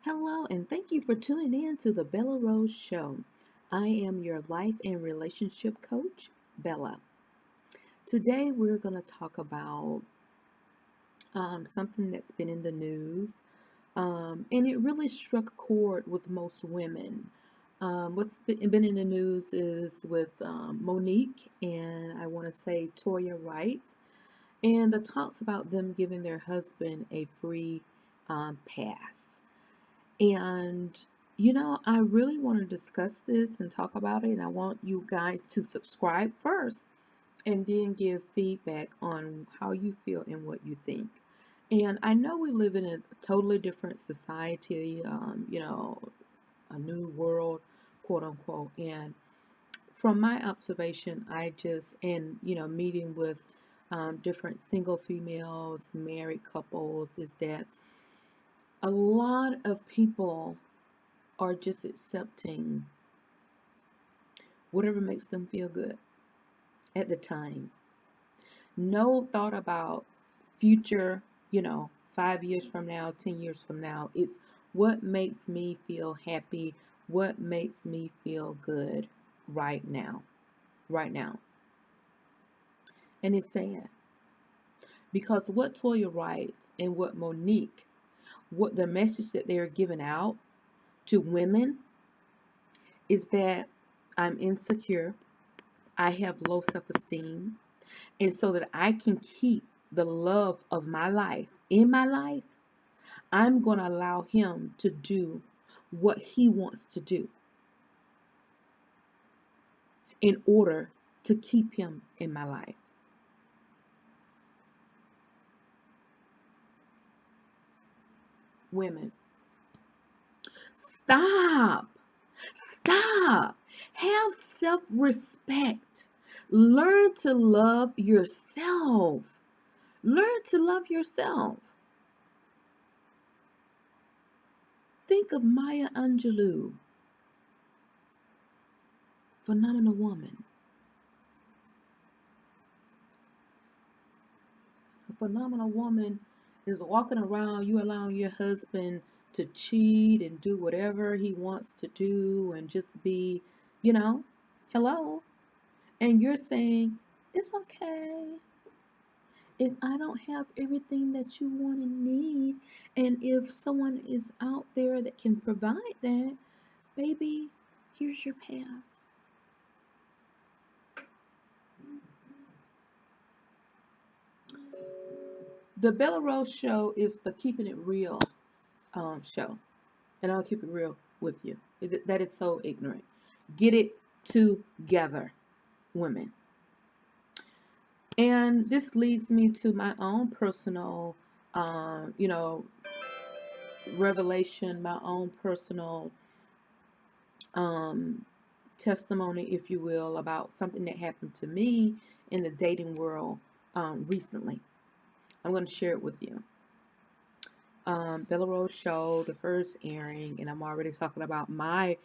Hello, and thank you for tuning in to the Bella Rose Show. I am your life and relationship coach, Bella. Today, we're going to talk about something that's been in the news, and it really struck a chord with most women. What's been in the news is with Monique and I want to say Toya Wright, and the talks about them giving their husband a free pass. And I really want to discuss this and talk about it, and I want you guys to subscribe first and then give feedback on how you feel and what you think. And I know we live in a totally different society, a new world, quote unquote. And from my observation, meeting with different single females, married couples, is that a lot of people are just accepting whatever makes them feel good at the time. No thought about future, 5 years from now, 10 years from now. It's what makes me feel happy, what makes me feel good right now, right now. And it's sad because what Toya writes and what Monique, what the message that they're giving out to women is that I'm insecure, I have low self-esteem, and so that I can keep the love of my life in my life, I'm going to allow him to do what he wants to do in order to keep him in my life. Women, stop. Stop. Have self-respect. Learn to love yourself. Learn to love yourself. Think of Maya Angelou, phenomenal woman. A phenomenal woman is walking around, you allowing your husband to cheat and do whatever he wants to do and just be, you know, hello. And you're saying, it's okay if I don't have everything that you want and need. And if someone is out there that can provide that, baby, here's your pass. The Bella Rose show is the keeping it real show. And I'll keep it real with you. That is so ignorant. Get it together, women. And this leads me to my own personal, revelation, my own personal um, testimony, if you will, about something that happened to me in the dating world recently. I'm going to share it with you. Bella Rose show, the first airing, and I'm already talking about my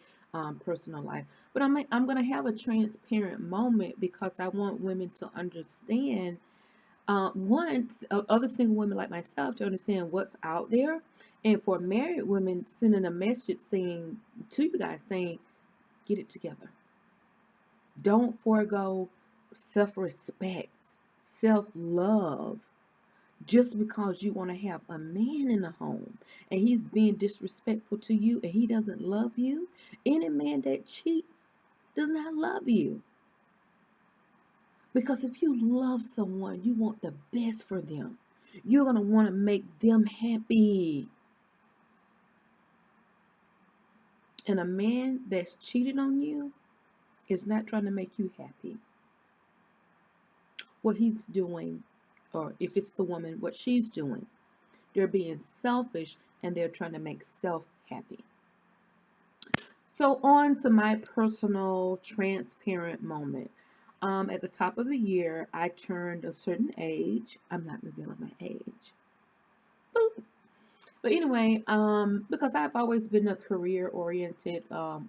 personal life. But I'm going to have a transparent moment because I want women to understand, other single women like myself to understand what's out there, and for married women sending a message saying to you guys, saying, get it together. Don't forego self-respect, self-love just because you want to have a man in the home and he's being disrespectful to you and he doesn't love you. Any man that cheats does not love you. Because if you love someone, you want the best for them. You're going to want to make them happy. And a man that's cheated on you is not trying to make you happy. What he's doing, or if it's the woman, what she's doing, they're being selfish and they're trying to make self happy. So on to my personal transparent moment. At the top of the year, I turned a certain age. I'm not revealing my age. Boop. But anyway, because I've always been a career-oriented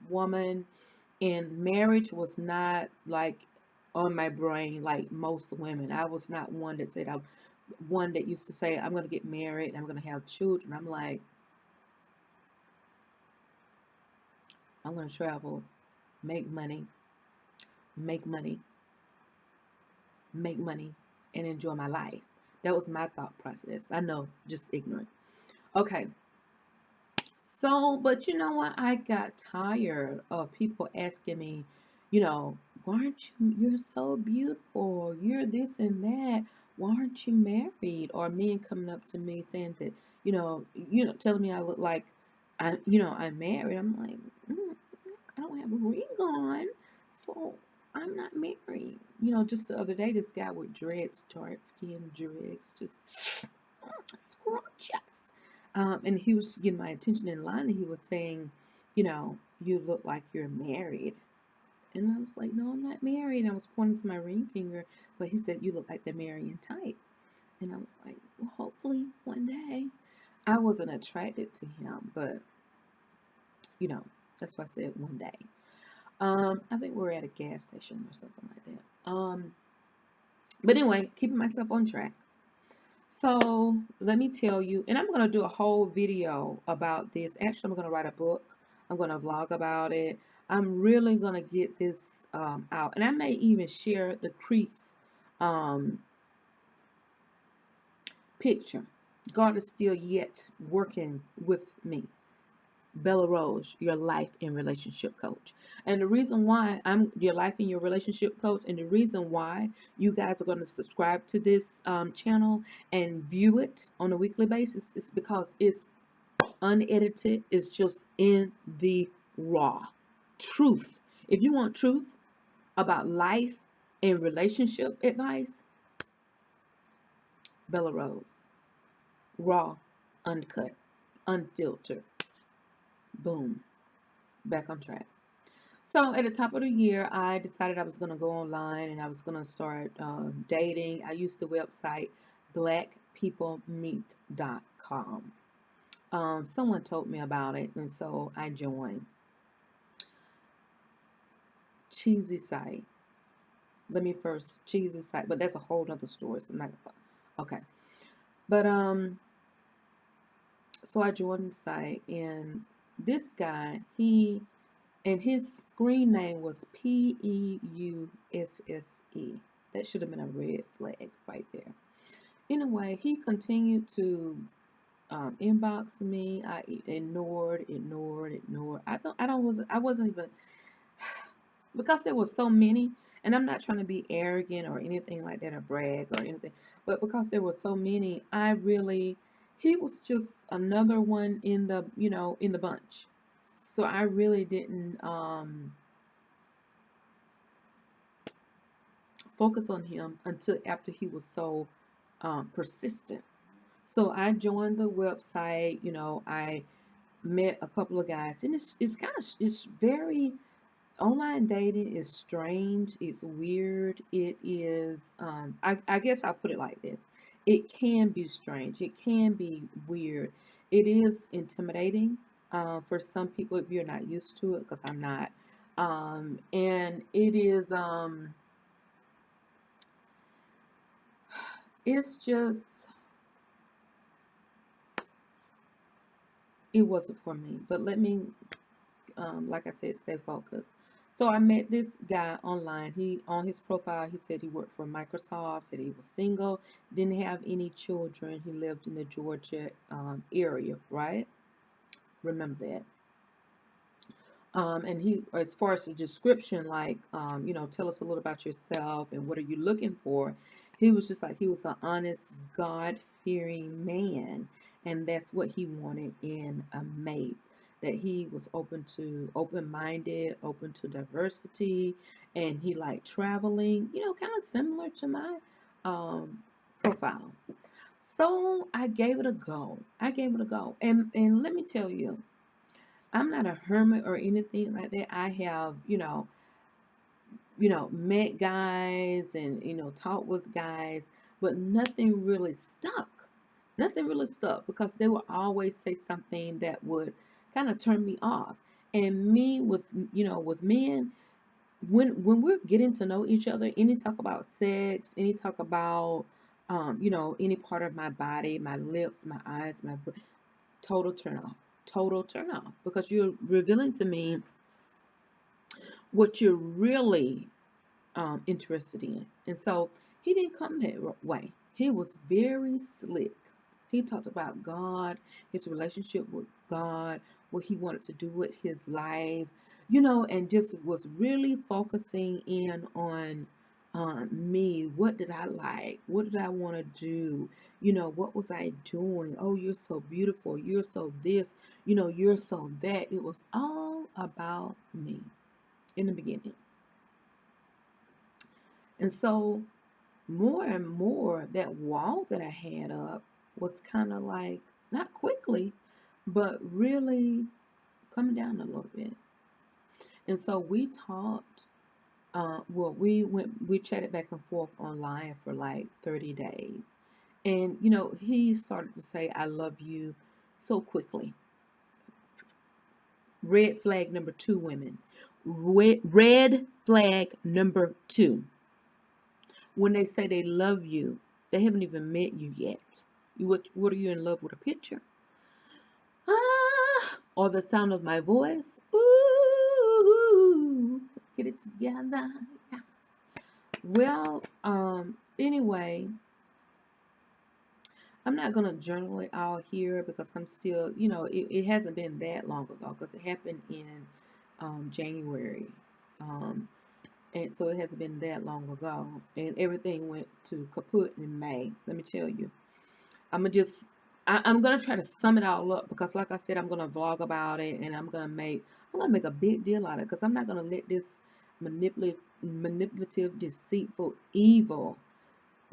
woman, and marriage was not like on my brain like most women. I was not one that said one that used to say, I'm going to get married, I'm going to have children. I'm like, I'm going to travel, make money, make money, make money, and enjoy my life. That was my thought process. I know, just ignorant. Okay. So, but you know what? I got tired of people asking me, why aren't you're so beautiful. You're this and that. Why aren't you married? Or men coming up to me saying that, telling me I look like I'm married. I'm like, I don't have a ring on, so I'm not married. Just the other day, this guy with dreads, dark skin dreads, just scrumptious. And he was getting my attention in line, and he was saying, you look like you're married. And I was like, no, I'm not married. I was pointing to my ring finger, but he said, you look like the marrying type. And I was like, well, hopefully one day. I wasn't attracted to him, but, that's why I said one day. I think we're at a gas station or something like that. But anyway, keeping myself on track. So let me tell you, and I'm going to do a whole video about this. Actually, I'm going to write a book. I'm going to vlog about it. I'm really going to get this out. And I may even share the creeps picture. God is still yet working with me. Bella Rose, your life and relationship coach. And the reason why I'm your life and your relationship coach, and the reason why you guys are going to subscribe to this channel and view it on a weekly basis is because it's unedited. It's just in the raw truth. If you want truth about life and relationship advice, Bella Rose, raw, uncut, unfiltered. Boom, back on track. So at the top of the year, I decided I was going to go online and I was going to start dating. I used the website blackpeoplemeet.com. Someone told me about it, and so I joined. Cheesy site. Cheesy site, but that's a whole other story. So I'm not okay. But so I joined the site, and this guy, and his screen name was P-E-U-S-S-E. That should have been a red flag right there. Anyway, he continued to inbox me. I ignored. I wasn't even, because there were so many, and I'm not trying to be arrogant or anything like that or brag or anything, but because there were so many, he was just another one in the, in the bunch. So I really didn't focus on him until after he was so persistent. So I joined the website. I met a couple of guys, and it's very, online dating is strange. It's weird. It is. I guess I'll put it like this. It can be strange. It can be weird. It is intimidating for some people if you're not used to it, because I'm not. And it is. It's just, it wasn't for me. But let me, like I said, stay focused. So I met this guy online. On his profile, he said he worked for Microsoft, said he was single, didn't have any children. He lived in the Georgia area, right? Remember that. And he, as far as the description, like, tell us a little about yourself and what are you looking for? He was just like, he was an honest, God-fearing man, and that's what he wanted in a mate. That he was open-minded, open to diversity, and he liked traveling, kind of similar to my profile. So I gave it a go. And let me tell you, I'm not a hermit or anything like that. I have, met guys and, talked with guys, but nothing really stuck. Nothing really stuck, because they would always say something that would kind of turn me off. And me with men, when we're getting to know each other, any talk about sex, any talk about, any part of my body, my lips, my eyes, total turn off, because you're revealing to me what you're really interested in. And so he didn't come that way. He was very slick. He talked about God, his relationship with God, what he wanted to do with his life, and just was really focusing in on me. What did I like? What did I want to do? What was I doing? Oh, you're so beautiful. You're so this. You're so that. It was all about me in the beginning. And so more and more, that wall that I had up was kind of like, not quickly, but really coming down a little bit. And so we talked, we chatted back and forth online for like 30 days. And, he started to say, I love you so quickly. Red flag number 2, women. Red flag number 2. When they say they love you, they haven't even met you yet. What are you in love with, a picture? Or the sound of my voice? Ooh, get it together. Yeah. Well, anyway, I'm not gonna journal it all here because I'm still, it hasn't been that long ago because it happened in January. And so it hasn't been that long ago. And everything went to kaput in May. Let me tell you. I'm gonna try to sum it all up because, like I said, I'm gonna vlog about it, and I'm gonna make a big deal out of it because I'm not gonna let this manipulative, deceitful, evil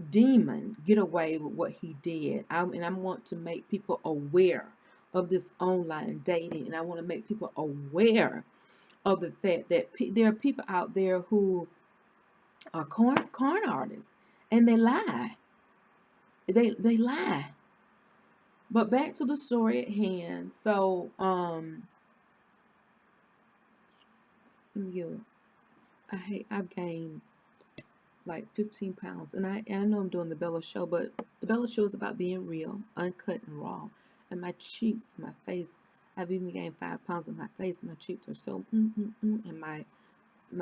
demon get away with what he did. And I want to make people aware of this online dating, and I want to make people aware of the fact that there are people out there who are corn artists, and they lie. They lie. But back to the story at hand. So, I've gained like 15 pounds, and I know I'm doing the Bella show, but the Bella show is about being real, uncut and raw. And my cheeks, my face, I've even gained 5 pounds on my face. My cheeks are so and my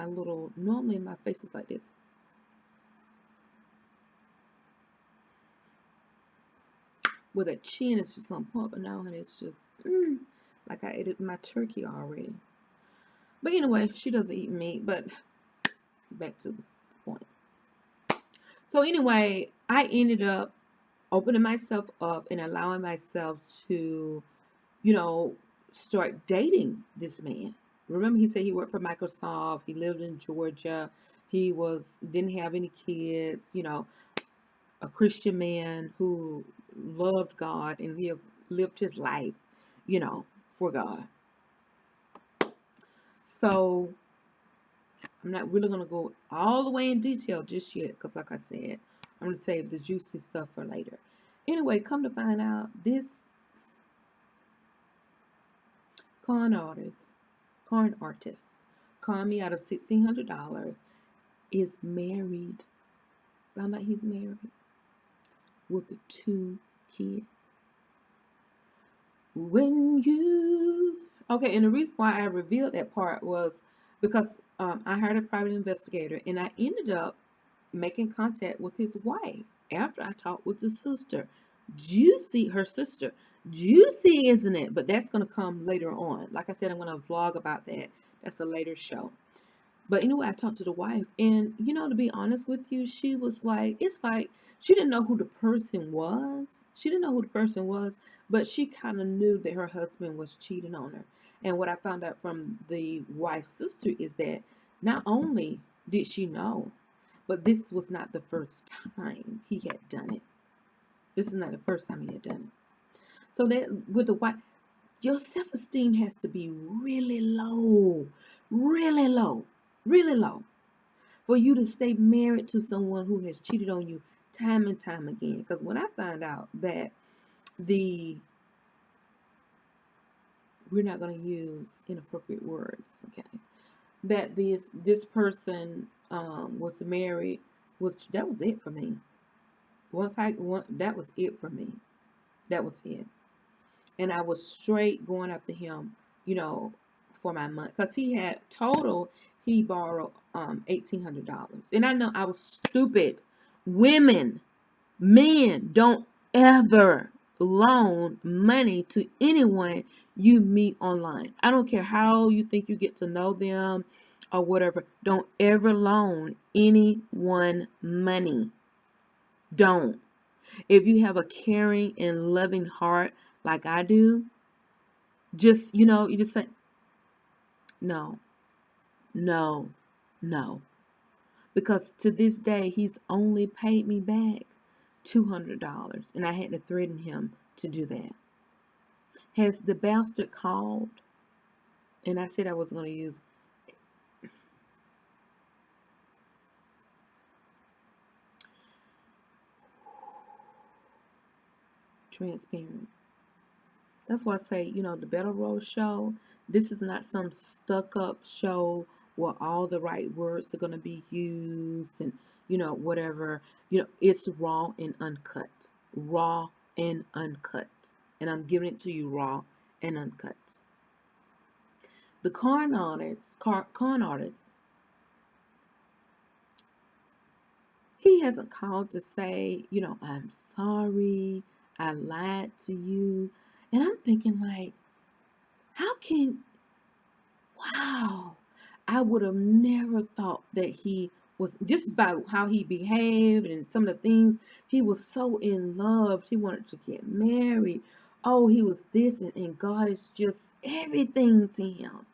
little, normally my face is like this. With a chin, it's just on point, but now, honey, it's just like I ate my turkey already. But anyway, she doesn't eat meat, but back to the point. So anyway, I ended up opening myself up and allowing myself to, start dating this man. Remember, he said he worked for Microsoft. He lived in Georgia. He didn't have any kids, a Christian man who loved God and lived his life, for God. So I'm not really going to go all the way in detail just yet because, like I said, I'm going to save the juicy stuff for later. Anyway, come to find out, this con artist, conned me out of $1,600, is married. Found out he's married with the 2 kids. Okay, and the reason why I revealed that part was because I hired a private investigator, and I ended up making contact with his wife after I talked with the sister. Juicy, her sister. Juicy, isn't it? But that's going to come later on. Like I said, I'm going to vlog about that. That's a later show. But anyway, I talked to the wife, and to be honest with you, she was like, it's like she didn't know who the person was. She didn't know who the person was, but she kind of knew that her husband was cheating on her. And what I found out from the wife's sister is that not only did she know, but this was not the first time he had done it. This is not the first time he had done it. So that with the wife, your self-esteem has to be really low, really low, really low, for you to stay married to someone who has cheated on you time and time again. Because when I found out that we're not going to use inappropriate words, okay, that this person was married, that was it for me. That was it for me. That was it. And I was straight going after him, for my month, because he had total, he borrowed $1,800. And I know I was stupid. Women, men, don't ever loan money to anyone you meet online. I don't care how you think you get to know them or whatever. Don't ever loan anyone money. Don't. If you have a caring and loving heart like I do, just, you just say, no, no, no. Because to this day, he's only paid me back $200, and I had to threaten him to do that. Has the bastard called? And I said I was going to use transparent. That's why I say, the Better Road Show, this is not some stuck-up show where all the right words are going to be used and, whatever. It's raw and uncut. Raw and uncut. And I'm giving it to you raw and uncut. The con artist, he hasn't called to say, I'm sorry, I lied to you. And I'm thinking like, how can, wow, I would have never thought that he was, just by how he behaved and some of the things, he was so in love. He wanted to get married. Oh, he was this, and God is just everything to him.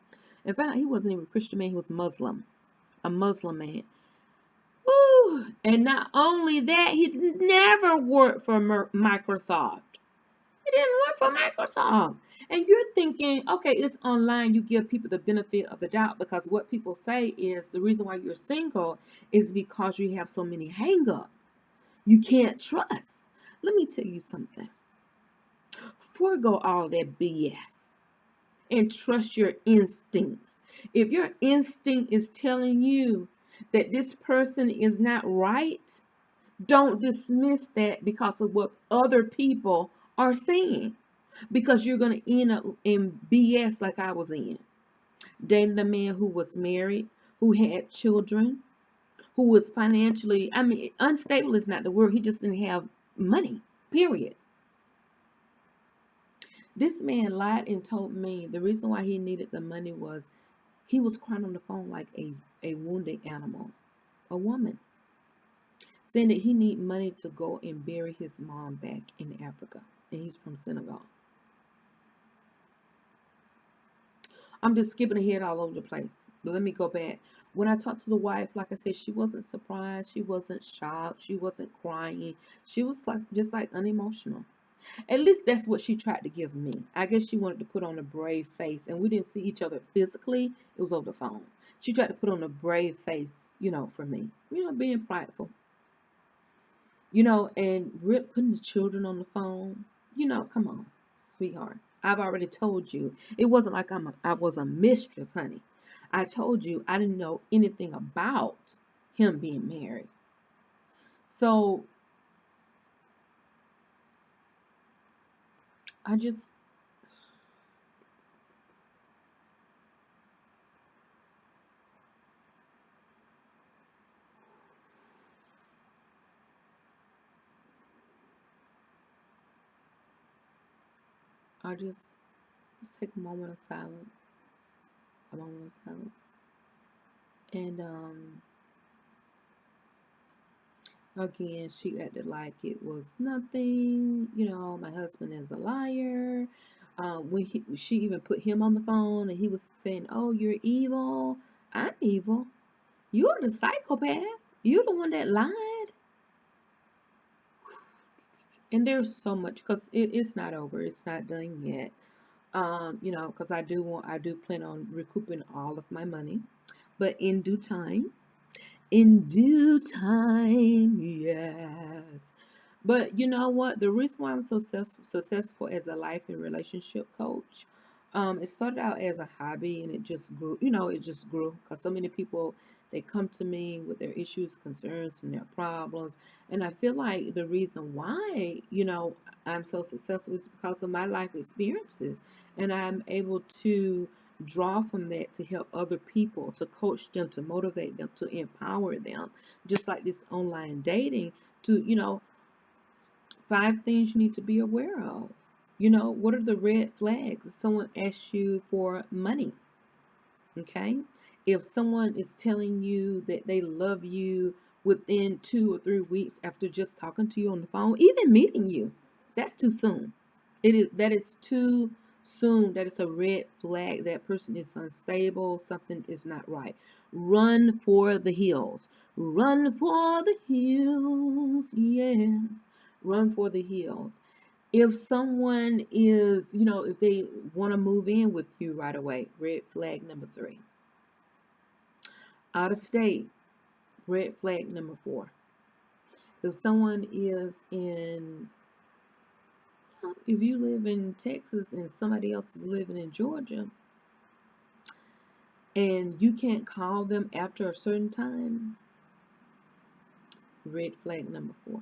In fact, he wasn't even a Christian man, he was Muslim, a Muslim man. Woo! And not only that, he never worked for Microsoft. He didn't work for Microsoft. And you're thinking, okay, it's online. You give people the benefit of the doubt, because what people say is the reason why you're single is because you have so many hang-ups. You can't trust. Let me tell you something. Forgo all that BS and trust your instincts. If your instinct is telling you that this person is not right, don't dismiss that because of what other people are saying, because you're going to end up in BS like I was in. Dating a man who was married, who had children, who was financially, unstable is not the word. He just didn't have money, period. This man lied and told me the reason why he needed the money was he was crying on the phone like a wounded animal, a woman, saying that he need money to go and bury his mom back in Africa, and he's from Senegal. I'm just skipping ahead all over the place, but let me go back. When I talked to the wife, like I said, she wasn't surprised, she wasn't shocked, she wasn't crying. She was like, just like unemotional. At least that's what she tried to give me. I guess she wanted to put on a brave face, and we didn't see each other physically. It was over the phone. She tried to put on a brave face, for me, being prideful. And putting the children on the phone, come on, sweetheart. I've already told you. It wasn't like I was a mistress, honey. I told you I didn't know anything about him being married. So I just, I just, let's take a moment of silence. A moment of silence. And again, she acted like it was nothing. My husband is a liar. When she even put him on the phone, and he was saying, "Oh, you're evil. I'm evil. You're the psychopath. You're the one that lied." And there's so much, because it's not over. It's not done yet. Because I do plan on recouping all of my money, but in due time. In due time, yes. But you know what? The reason why I'm so successful as a life and relationship coach, it started out as a hobby, and it just grew. It just grew because so many people, they come to me with their issues, concerns, and their problems. And I feel like the reason why, I'm so successful is because of my life experiences, and I'm able to draw from that to help other people, to coach them, to motivate them, to empower them, just like this online dating, to, 5 things you need to be aware of. What are the red flags? If someone asks you for money, okay? If someone is telling you that they love you within 2 or 3 weeks after just talking to you on the phone, even meeting you, that's too soon. That is too soon. That is a red flag. That person is unstable. Something is not right. Run for the hills. Run for the hills. Yes. Run for the hills. If someone is, if they want to move in with you right away, red flag number 3. Out of state, red flag number 4. If someone is in, if you live in Texas and somebody else is living in Georgia and you can't call them after a certain time, red flag number 4.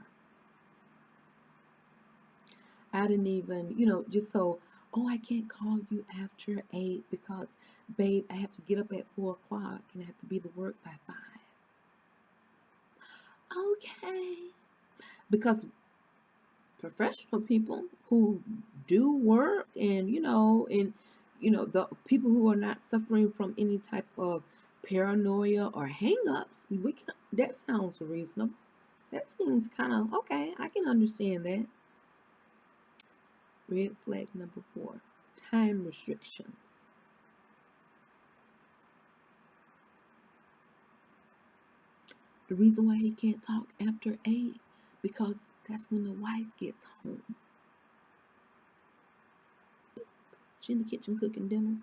I didn't even, just so, oh, I can't call you after 8 because, babe, I have to get up at 4 o'clock and I have to be to work by 5. Okay. Because professional people who do work and, the people who are not suffering from any type of paranoia or hang-ups, that sounds reasonable. That seems kind of okay. I can understand that. Red flag number 4, time restrictions. The reason why he can't talk after 8 because that's when the wife gets home. She's in the kitchen cooking dinner,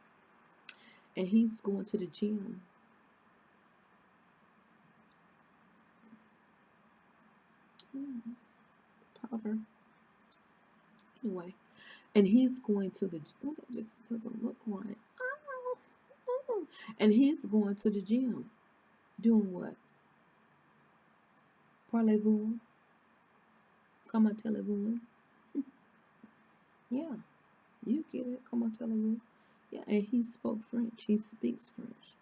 and he's going to the gym. Proverb. Anyway, and he's going to the. Oh, that just doesn't look right. Oh. And he's going to the gym, doing what? Parlez-vous? Comment allez-vous? Yeah, you get it. Comment allez-vous? Yeah, and he spoke French. He speaks French.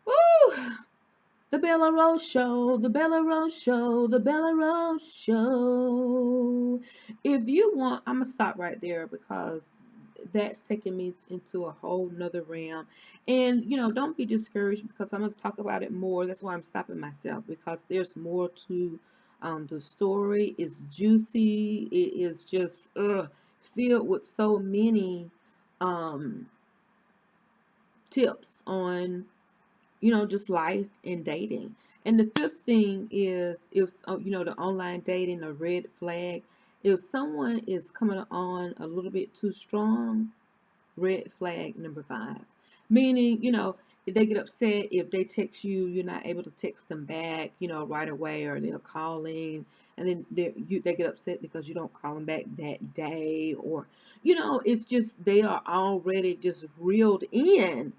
Woo! The Bella Rose Show, the Bella Rose Show, the Bella Rose Show. If you want, I'm going to stop right there because that's taking me into a whole nother realm. And, don't be discouraged because I'm going to talk about it more. That's why I'm stopping myself, because there's more to the story. It's juicy. It is just filled with so many tips on just life and dating. And the 5th thing is, if the online dating, a red flag. If someone is coming on a little bit too strong, red flag number 5. Meaning, if they get upset, if they text you, you're not able to text them back, right away, or they're calling, and then they get upset because you don't call them back that day, or, it's just they are already just reeled in.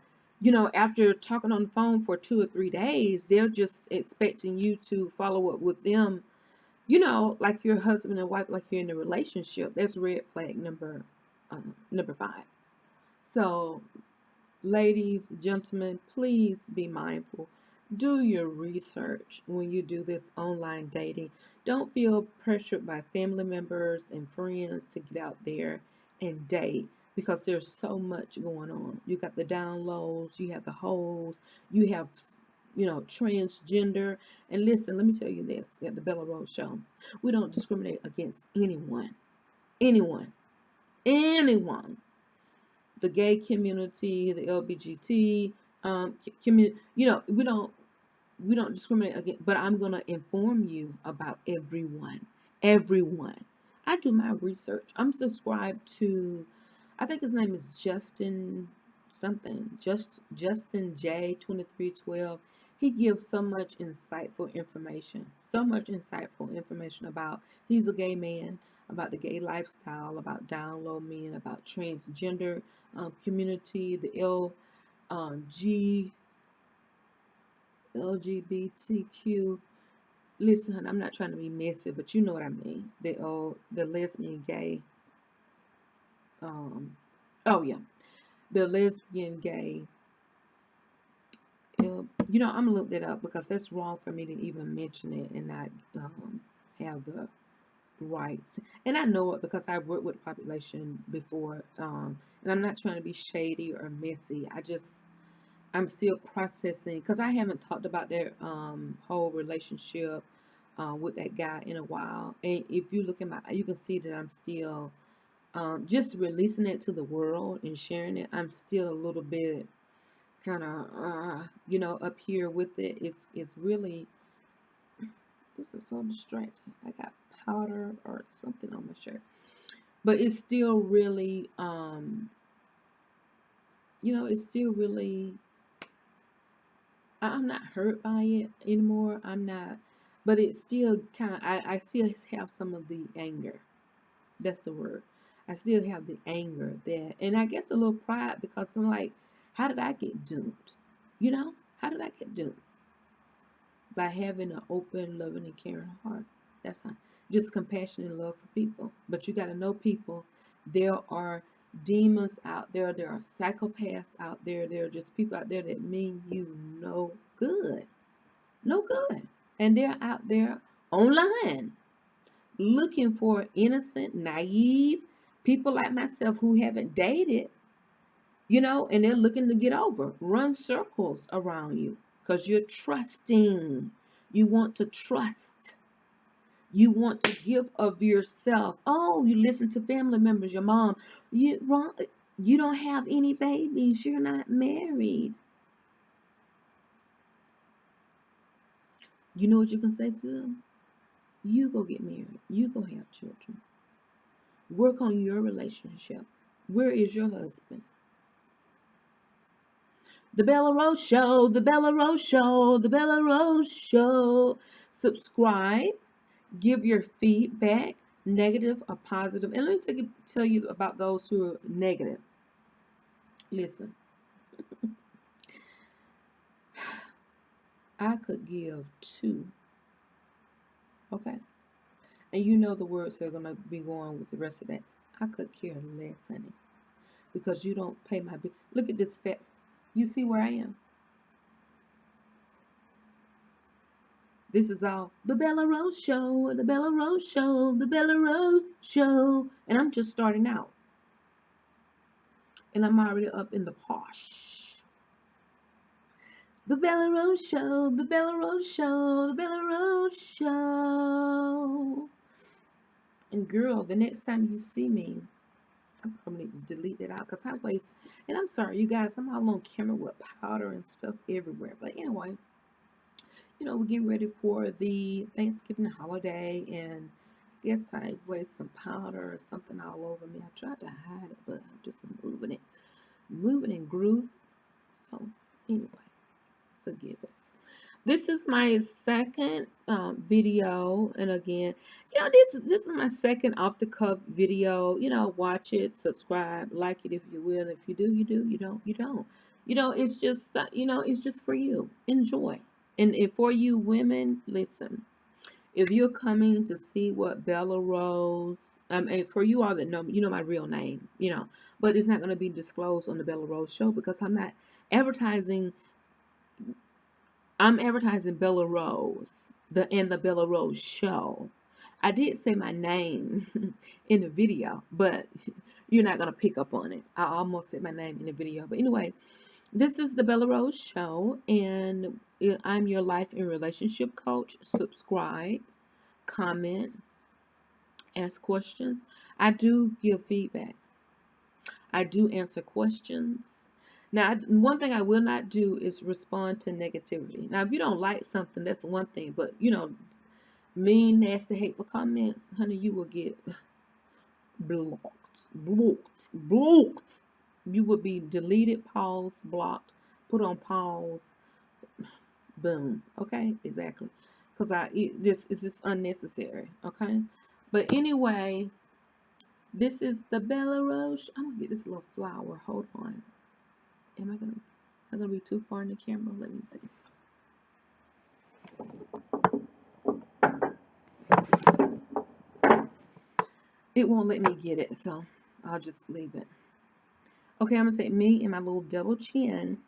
After talking on the phone for 2 or 3 days, they're just expecting you to follow up with them, like your husband and wife, like you're in a relationship. That's red flag number 5. So, ladies, gentlemen, please be mindful. Do your research when you do this online dating. Don't feel pressured by family members and friends to get out there and date, because there's so much going on. You got the downloads, you have the hoes, you have, transgender. And listen, let me tell you this at the Bella Rose Show, we don't discriminate against anyone. Anyone. Anyone. The gay community, the LGBT community, we don't discriminate against, but I'm going to inform you about everyone. I do my research. I'm subscribed to, I think his name is Justin something, Justin J 2312. He gives so much insightful information about, he's a gay man, about the gay lifestyle, about down low men, about transgender community, the LGBTQ. Listen, I'm not trying to be messy, but you know what I mean. The lesbian, gay, Oh yeah, the lesbian, gay. You know, I'm gonna look that up because that's wrong for me to even mention it and not have the rights. And I know it because I've worked with the population before, and I'm not trying to be shady or messy. I'm still processing because I haven't talked about their whole relationship with that guy in a while. And if you look at you can see that I'm still just releasing it to the world and sharing it. I'm still a little bit kind of you know, up here with it. It's really, this is so distracting. I got powder or something on my shirt, but it's still really you know, it's still really, I'm not hurt by it anymore. I'm not, but it's still kind of, I still have some of the anger. That's the word. I still have the anger there, and I guess a little pride because I'm like, how did I get doomed? You know, how did I get doomed? By having an open, loving, and caring heart. That's how. Just compassion and love for people. But you got to know people. There are demons out there. There are psychopaths out there. There are just people out there that mean you no good. No good. And they're out there online looking for innocent, naive people like myself who haven't dated, you know, and they're looking to get over, run circles around you because you're trusting. You want to trust. You want to give of yourself. Oh, you listen to family members, your mom. You don't have any babies. You're not married. You know what you can say to them? You go get married. You go have children. Work on your relationship. Where is your husband? The Bella Rose Show, the Bella Rose Show, the Bella Rose Show. Subscribe, give your feedback, negative or positive. And let me tell you about those who are negative. Listen, I could give two, okay? And you know the words that are going to be going with the rest of that. I could care less, honey, because you don't pay my bill. Look at this fat. You see where I am? This is all the Bella Rose Show, the Bella Rose Show, the Bella Rose Show. And I'm just starting out. And I'm already up in the posh. The Bella Rose Show, the Bella Rose Show, the Bella Rose Show. And girl, the next time you see me, I probably need to delete that out because I waste. And I'm sorry, you guys, I'm all on camera with powder and stuff everywhere. But anyway, you know, we're getting ready for the Thanksgiving holiday, and I guess I waste some powder or something all over me. I tried to hide it, but I'm just moving and grooving. So anyway, forgive it. This is my second video, and again, you know, this is my second off the cuff video. You know, watch it, subscribe, like it if you will. If you do, you do. You don't, you don't. You know, it's just you know, it's just for you. Enjoy. And if for you women, listen. If you're coming to see what Bella Rose, and for you all that know me, you know my real name, you know, but it's not going to be disclosed on the Bella Rose show because I'm not advertising. I'm advertising Bella Rose, the Bella Rose show. I did say my name in the video, but you're not gonna pick up on it. I almost said my name in the video, but anyway, this is the Bella Rose show, and I'm your life and relationship coach. Subscribe, comment, ask questions. I do give feedback. I do answer questions. Now, one thing I will not do is respond to negativity. Now, if you don't like something, that's one thing. But, you know, mean, nasty, hateful comments, honey, you will get blocked, blocked, blocked. You will be deleted, paused, blocked, put on pause, boom. Okay, exactly. Because it's just unnecessary. Okay, but anyway, this is the Bella Rose. I'm gonna get this little flower. Hold on. Am I gonna be too far in the camera? Let me see. It won't let me get it, so I'll just leave it. Okay, I'm going to take me and my little double chin.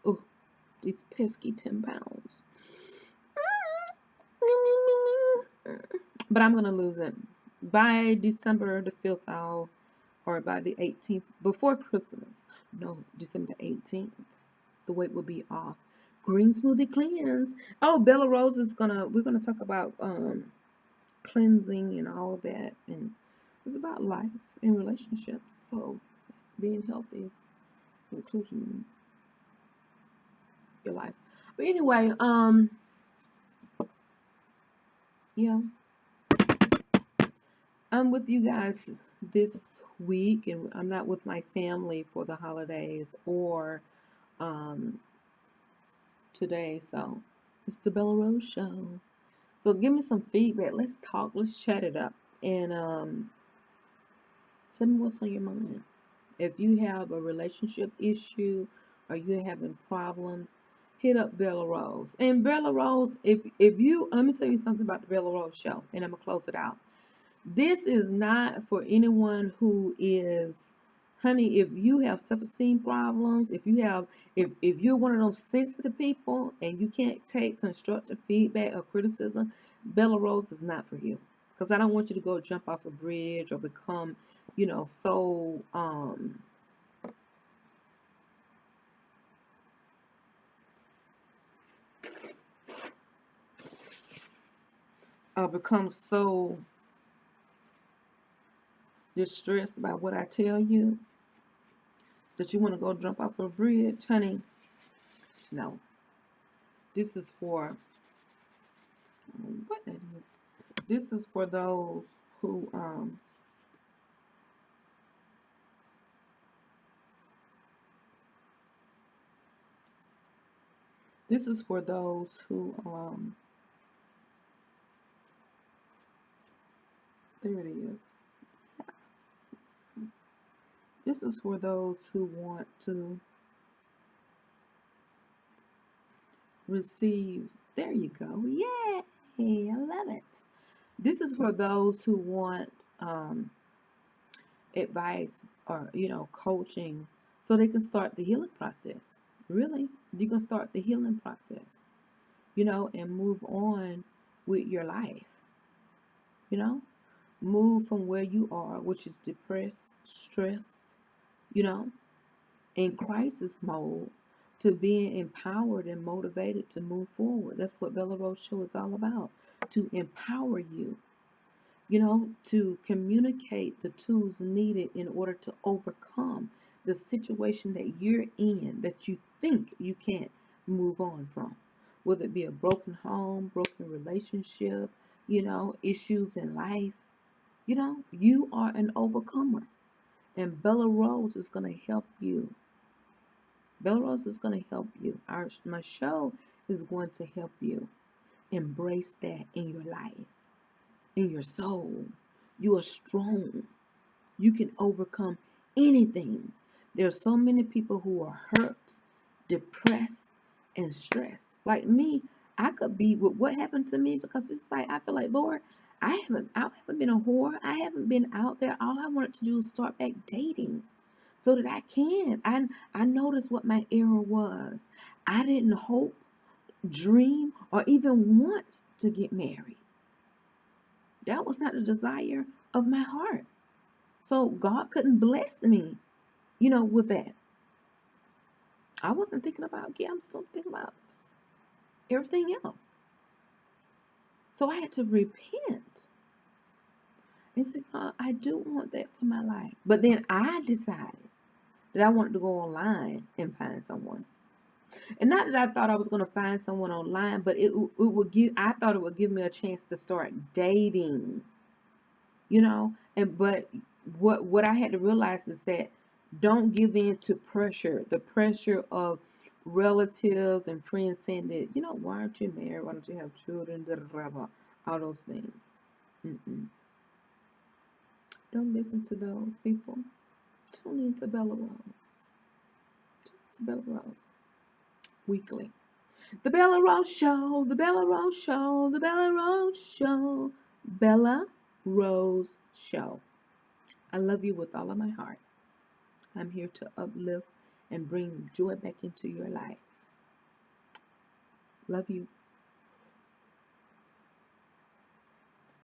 Oh, these pesky 10 pounds. But I'm going to lose it. By December the 5th, or by the 18th, before Christmas. No, December the 18th. The weight will be off. Green smoothie cleanse. Oh, Bella Rose is we're gonna talk about cleansing and all of that, and it's about life and relationships. So being healthy is including your life. But anyway, yeah, I'm with you guys this week, and I'm not with my family for the holidays or um today. So it's the Bella Rose Show. So give me some feedback. Let's talk. Let's chat it up. And tell me what's on your mind. If you have a relationship issue or you're having problems, hit up Bella Rose. And Bella Rose, if you, let me tell you something about the Bella Rose Show, and I'm going to close it out. This is not for anyone who is, honey, if you have self-esteem problems, if you're one of those sensitive people and you can't take constructive feedback or criticism, Bella Rose is not for you. Because I don't want you to go jump off a bridge or become, so become so distressed by what I tell you that you want to go jump off a bridge, honey. No. This is for what that is. This is for those who this is for those who there it is. This is for those who want to receive. There you go. Yay! I love it. This is for those who want advice or coaching so they can start the healing process. Really, you can start the healing process, and move on with your life. You know, move from where you are, which is depressed, stressed, you know, in crisis mode, to being empowered and motivated to move forward. That's what Bella Rose Show is all about, to empower you, to communicate the tools needed in order to overcome the situation that you're in that you think you can't move on from. Whether it be a broken home, broken relationship, issues in life, you are an overcomer. And Bella Rose is going to help you. Bella Rose is going to help you. My show is going to help you embrace that in your life, in your soul. You are strong. You can overcome anything. There are so many people who are hurt, depressed, and stressed. Like me, I could be with what happened to me, because it's like I feel like, Lord, I haven't been a whore. I haven't been out there. All I wanted to do is start back dating so that I can. I noticed what my error was. I didn't hope, dream, or even want to get married. That was not the desire of my heart. So God couldn't bless me, with that. I wasn't thinking about, I'm still thinking about everything else. So I had to repent and say, God, I do want that for my life. But then I decided that I wanted to go online and find someone. And not that I thought I was going to find someone online, but I thought it would give me a chance to start dating, but what I had to realize is that don't give in to pressure, the pressure of relatives and friends saying that, why aren't you married? Why don't you have children? All those things. Don't listen to those people. Tune in to Bella Rose. Tune in to Bella Rose. Weekly. The Bella Rose Show, the Bella Rose Show, the Bella Rose Show. Bella Rose Show. I love you with all of my heart. I'm here to uplift and bring joy back into your life. Love you.